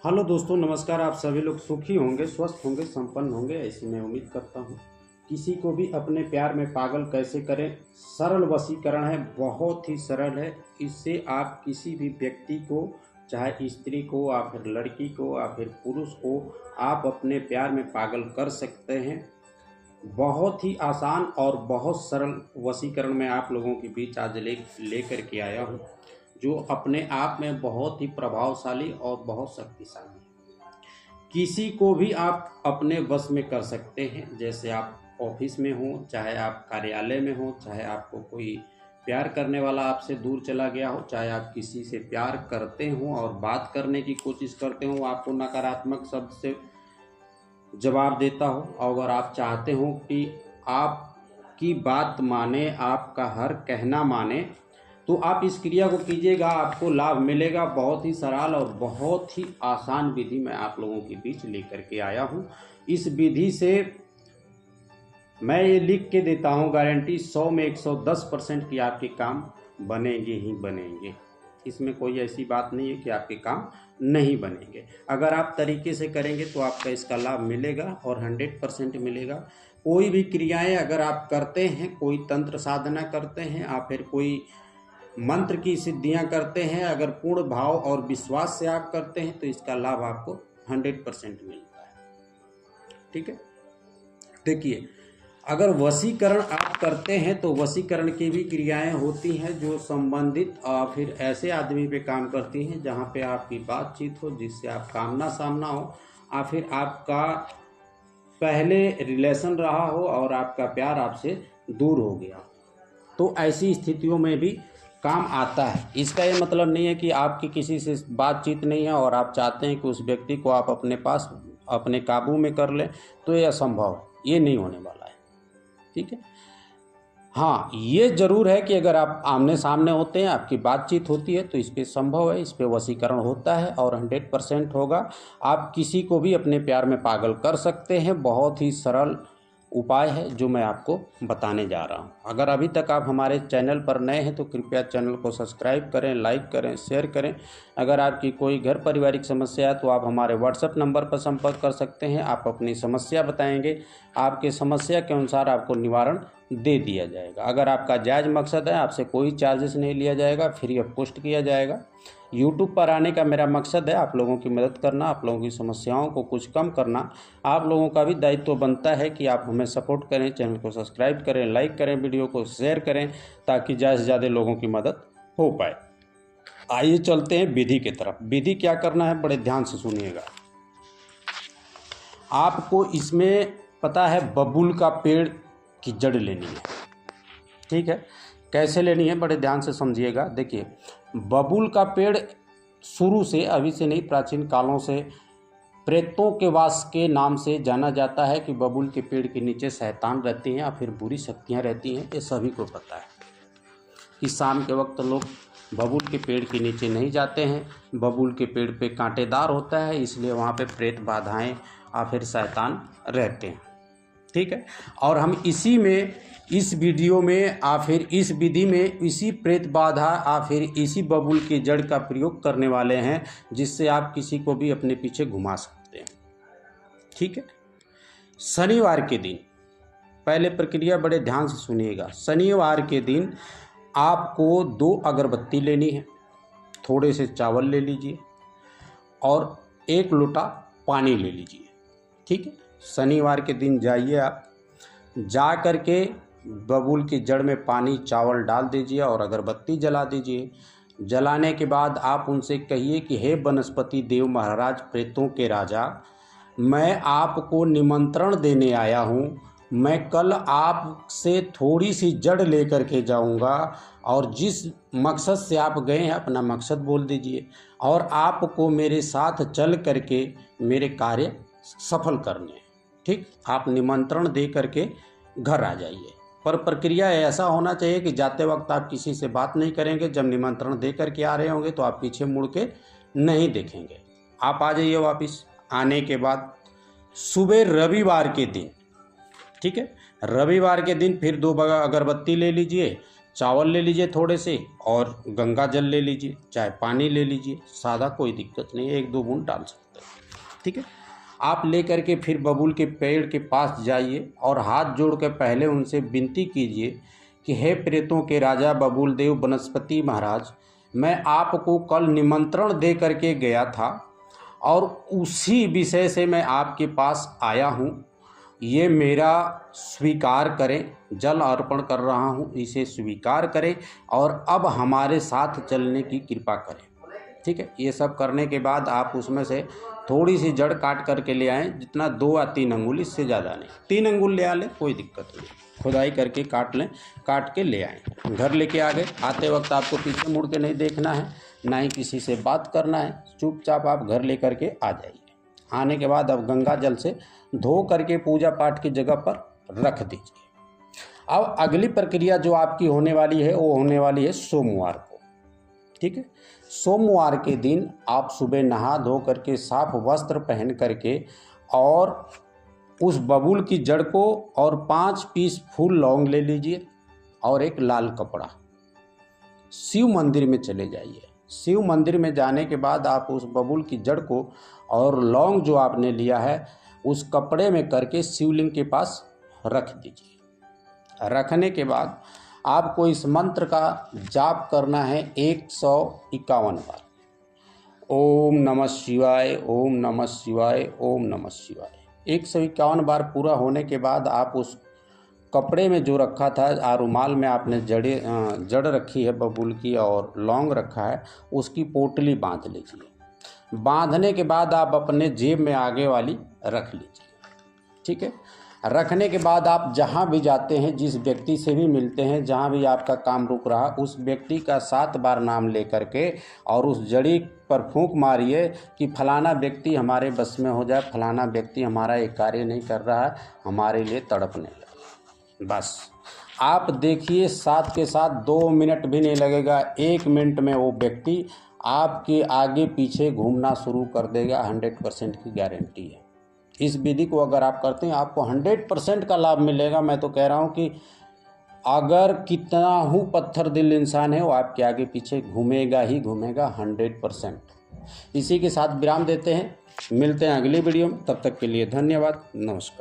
Hello दोस्तों, नमस्कार। आप सभी लोग सुखी होंगे, स्वस्थ होंगे, संपन्न होंगे, ऐसी मैं उम्मीद करता हूँ। किसी को भी अपने प्यार में पागल कैसे करें, सरल वशीकरण है, बहुत ही सरल है। इससे आप किसी भी व्यक्ति को, चाहे स्त्री को या फिर लड़की को या फिर पुरुष को, आप अपने प्यार में पागल कर सकते हैं। बहुत ही आसान और बहुत सरल वशीकरण मैं आप लोगों के बीच आज लेकर के आया हूँ, जो अपने आप में बहुत ही प्रभावशाली और बहुत शक्तिशाली है। किसी को भी आप अपने वश में कर सकते हैं। जैसे आप ऑफिस में हो, चाहे आप कार्यालय में हो, चाहे आपको कोई प्यार करने वाला आपसे दूर चला गया हो, चाहे आप किसी से प्यार करते हो और बात करने की कोशिश करते हो, आपको नकारात्मक शब्द से जवाब देता हो, और अगर आप चाहते हो कि आपकी बात माने, आपका हर कहना माने, तो आप इस क्रिया को कीजिएगा, आपको लाभ मिलेगा। बहुत ही सरल और बहुत ही आसान विधि मैं आप लोगों के बीच लेकर के आया हूँ। इस विधि से मैं ये लिख के देता हूँ, गारंटी 100 में 110% की आपके काम बनेंगे ही बनेंगे। इसमें कोई ऐसी बात नहीं है कि आपके काम नहीं बनेंगे। अगर आप तरीके से करेंगे तो आपका इसका लाभ मिलेगा और 100% मिलेगा। कोई भी क्रियाएं अगर आप करते हैं, कोई तंत्र साधना करते हैं या फिर कोई मंत्र की सिद्धियां करते हैं, अगर पूर्ण भाव और विश्वास से आप करते हैं तो इसका लाभ आपको 100% मिलता है। ठीक है, देखिए, अगर वशीकरण आप करते हैं तो वशीकरण की भी क्रियाएं होती हैं जो संबंधित फिर ऐसे आदमी पे काम करती हैं जहां पे आपकी बातचीत हो, जिससे आप आमना सामना हो, या फिर आपका पहले रिलेशन रहा हो और आपका प्यार आपसे दूर हो गया, तो ऐसी स्थितियों में भी काम आता है। इसका ये मतलब नहीं है कि आपकी किसी से बातचीत नहीं है और आप चाहते हैं कि उस व्यक्ति को आप अपने पास अपने काबू में कर लें, तो ये असंभव है, ये नहीं होने वाला है। ठीक है, हाँ, ये जरूर है कि अगर आप आमने सामने होते हैं, आपकी बातचीत होती है, तो इस पे संभव है, इस पे वशीकरण होता है और 100% होगा। आप किसी को भी अपने प्यार में पागल कर सकते हैं। बहुत ही सरल उपाय है जो मैं आपको बताने जा रहा हूँ। अगर अभी तक आप हमारे चैनल पर नए हैं तो कृपया चैनल को सब्सक्राइब करें, लाइक करें, शेयर करें। अगर आपकी कोई घर पारिवारिक समस्या है तो आप हमारे व्हाट्सएप नंबर पर संपर्क कर सकते हैं। आप अपनी समस्या बताएंगे, आपके समस्या के अनुसार आपको निवारण दे दिया जाएगा। अगर आपका जायज़ मकसद है, आपसे कोई चार्जेस नहीं लिया जाएगा, फ्री ऑफ कॉस्ट किया जाएगा। यूट्यूब पर आने का मेरा मकसद है आप लोगों की मदद करना, आप लोगों की समस्याओं को कुछ कम करना। आप लोगों का भी दायित्व बनता है कि आप हमें सपोर्ट करें, चैनल को सब्सक्राइब करें, लाइक करें, वीडियो को शेयर करें, ताकि ज़्यादा से ज़्यादा लोगों की मदद हो पाए। आइए चलते हैं विधि की तरफ। विधि क्या करना है, बड़े ध्यान से सुनिएगा। आपको इसमें पता है, बबूल का पेड़ की जड़ लेनी है। ठीक है, कैसे लेनी है, बड़े ध्यान से समझिएगा। देखिए, बबूल का पेड़ शुरू से, अभी से नहीं, प्राचीन कालों से प्रेतों के वास के नाम से जाना जाता है कि बबूल के पेड़ के नीचे शैतान रहते हैं या फिर बुरी शक्तियां रहती हैं। ये सभी को पता है कि शाम के वक्त लोग बबूल के पेड़ के नीचे नहीं जाते हैं। बबूल के पेड़ पे कांटेदार होता है, इसलिए वहाँ पे प्रेत बाधाएं या फिर शैतान रहते हैं। ठीक है, और हम इसी में, इस वीडियो में या फिर इस विधि में इसी प्रेत बाधा या फिर इसी बबूल की जड़ का प्रयोग करने वाले हैं, जिससे आप किसी को भी अपने पीछे घुमा सकते हैं। ठीक है, शनिवार के दिन, पहले प्रक्रिया बड़े ध्यान से सुनिएगा। शनिवार के दिन आपको 2 अगरबत्ती लेनी है, थोड़े से चावल ले लीजिए और 1 लोटा पानी ले लीजिए। ठीक है, शनिवार के दिन जाइए, आप जा कर के बबूल की जड़ में पानी चावल डाल दीजिए और अगरबत्ती जला दीजिए। जलाने के बाद आप उनसे कहिए कि हे वनस्पति देव महाराज, प्रेतों के राजा, मैं आपको निमंत्रण देने आया हूँ। मैं कल आपसे थोड़ी सी जड़ लेकर के जाऊँगा और जिस मकसद से आप गए हैं अपना मकसद बोल दीजिए, और आपको मेरे साथ चल करके मेरे कार्य सफल करने हैं। ठीक, आप निमंत्रण दे करके घर आ जाइए। पर प्रक्रिया ऐसा होना चाहिए कि जाते वक्त आप किसी से बात नहीं करेंगे। जब निमंत्रण दे करके आ रहे होंगे तो आप पीछे मुड़ के नहीं देखेंगे। आप आ जाइए वापस। आने के बाद सुबह रविवार के दिन, ठीक है, रविवार के दिन फिर 2 अगरबत्ती ले लीजिए, चावल ले लीजिए थोड़े से, और गंगा जल ले लीजिए, चाहे पानी ले लीजिए, सादा, कोई दिक्कत नहीं है, 1-2 बूंद डाल सकते हैं। ठीक है, आप ले करके फिर बबूल के पेड़ के पास जाइए और हाथ जोड़ के पहले उनसे विनती कीजिए कि हे प्रेतों के राजा बबूल देव बनस्पति महाराज, मैं आपको कल निमंत्रण दे करके गया था और उसी विषय से मैं आपके पास आया हूँ। ये मेरा स्वीकार करें, जल अर्पण कर रहा हूँ, इसे स्वीकार करें और अब हमारे साथ चलने की कृपा करें। ठीक है, ये सब करने के बाद आप उसमें से थोड़ी सी जड़ काट करके ले आएँ, जितना 2 या 3 अंगुल, इससे ज़्यादा नहीं, 3 अंगुल ले आ लें, कोई दिक्कत नहीं, खुदाई करके काट लें, काट के ले आएँ। घर लेके आ गए, आते वक्त आपको पीछे मुड़ के नहीं देखना है, ना ही किसी से बात करना है, चुपचाप आप घर ले करके आ जाइए। आने के बाद अब गंगा जल से धो करके पूजा पाठ की जगह पर रख दीजिए। अब अगली प्रक्रिया जो आपकी होने वाली है वो होने वाली है सोमवार को। ठीक है, सोमवार के दिन आप सुबह नहा धो करके साफ वस्त्र पहन करके और उस बबूल की जड़ को और 5 पीस फूल लौंग ले लीजिए और एक लाल कपड़ा, शिव मंदिर में चले जाइए। शिव मंदिर में जाने के बाद आप उस बबूल की जड़ को और लौंग जो आपने लिया है उस कपड़े में करके शिवलिंग के पास रख दीजिए। रखने के बाद आपको इस मंत्र का जाप करना है 151 बार। ओम नमः शिवाय, ओम नमः शिवाय, ओम नमः शिवाय। 151 बार पूरा होने के बाद आप उस कपड़े में जो रखा था, रुमाल में आपने जड़ रखी है बबूल की और लौंग रखा है, उसकी पोटली बांध लीजिए। बांधने के बाद आप अपने जेब में आगे वाली रख लीजिए। ठीक है, रखने के बाद आप जहाँ भी जाते हैं, जिस व्यक्ति से भी मिलते हैं, जहाँ भी आपका काम रुक रहा, उस व्यक्ति का 7 बार नाम ले करके और उस जड़ी पर फूंक मारिए कि फलाना व्यक्ति हमारे बस में हो जाए, फलाना व्यक्ति हमारा ये कार्य नहीं कर रहा है, हमारे लिए तड़पने लगे। बस आप देखिए, साथ के साथ 2 मिनट भी नहीं लगेगा, 1 मिनट में वो व्यक्ति आपके आगे पीछे घूमना शुरू कर देगा। 100% की गारंटी है। इस विधि को अगर आप करते हैं आपको 100% का लाभ मिलेगा। मैं तो कह रहा हूँ कि अगर कितना हूँ पत्थर दिल इंसान है, वो आपके आगे पीछे घूमेगा ही घूमेगा 100%। इसी के साथ विराम देते हैं, मिलते हैं अगली वीडियो में, तब तक के लिए धन्यवाद, नमस्कार।